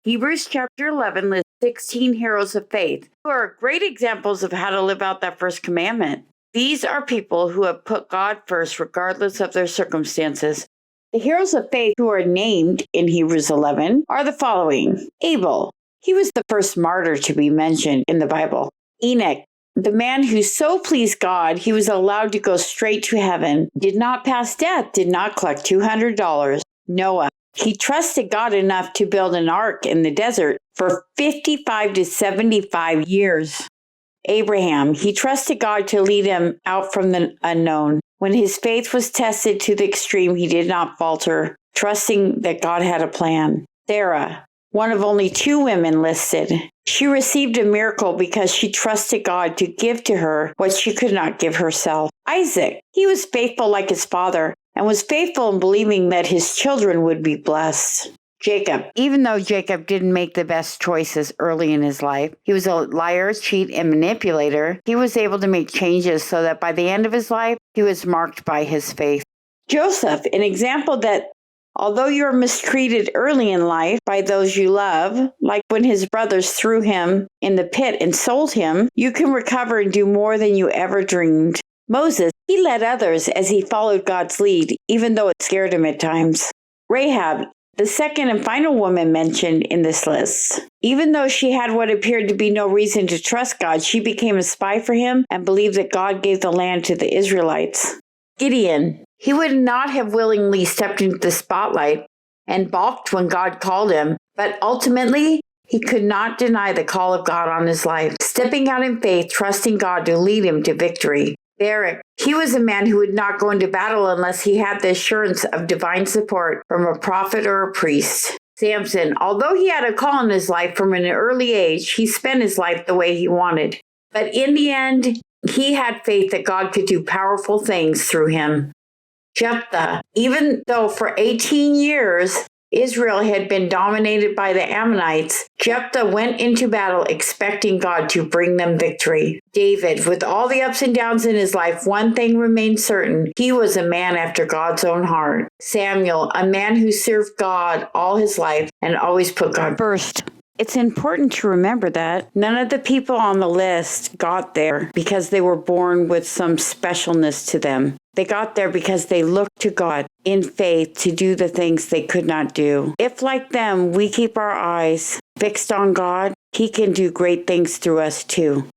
Hebrews chapter 11 lists 16 heroes of faith who are great examples of how to live out that first commandment. These are people who have put God first regardless of their circumstances. The heroes of faith who are named in Hebrews 11 are the following. Abel. He was the first martyr to be mentioned in the Bible. Enoch. The man who so pleased God, he was allowed to go straight to heaven, did not pass death, did not collect $200. Noah. He trusted God enough to build an ark in the desert for 55 to 75 years. Abraham. He trusted God to lead him out from the unknown. When his faith was tested to the extreme, he did not falter, trusting that God had a plan. Sarah. One of only 2 women listed. She received a miracle because she trusted God to give to her what she could not give herself. Isaac. He was faithful like his father and was faithful in believing that his children would be blessed. Jacob. Even though Jacob didn't make the best choices early in his life, he was a liar, cheat, and manipulator. He was able to make changes so that by the end of his life, he was marked by his faith. Joseph, an example that although you are mistreated early in life by those you love, like when his brothers threw him in the pit and sold him, you can recover and do more than you ever dreamed. Moses, he led others as he followed God's lead, even though it scared him at times. Rahab, the second and final woman mentioned in this list. Even though she had what appeared to be no reason to trust God, she became a spy for him and believed that God gave the land to the Israelites. Gideon. He would not have willingly stepped into the spotlight and balked when God called him, but ultimately, he could not deny the call of God on his life, stepping out in faith, trusting God to lead him to victory. Barak. He was a man who would not go into battle unless he had the assurance of divine support from a prophet or a priest. Samson. Although he had a call in his life from an early age, he spent his life the way he wanted. But in the end, he had faith that God could do powerful things through him. Jephthah. Even though for 18 years Israel had been dominated by the Ammonites, Jephthah went into battle expecting God to bring them victory. David. With all the ups and downs in his life, one thing remained certain. He was a man after God's own heart. Samuel. A man who served God all his life and always put God first. It's important to remember that none of the people on the list got there because they were born with some specialness to them. They got there because they looked to God in faith to do the things they could not do. If, like them, we keep our eyes fixed on God, He can do great things through us too.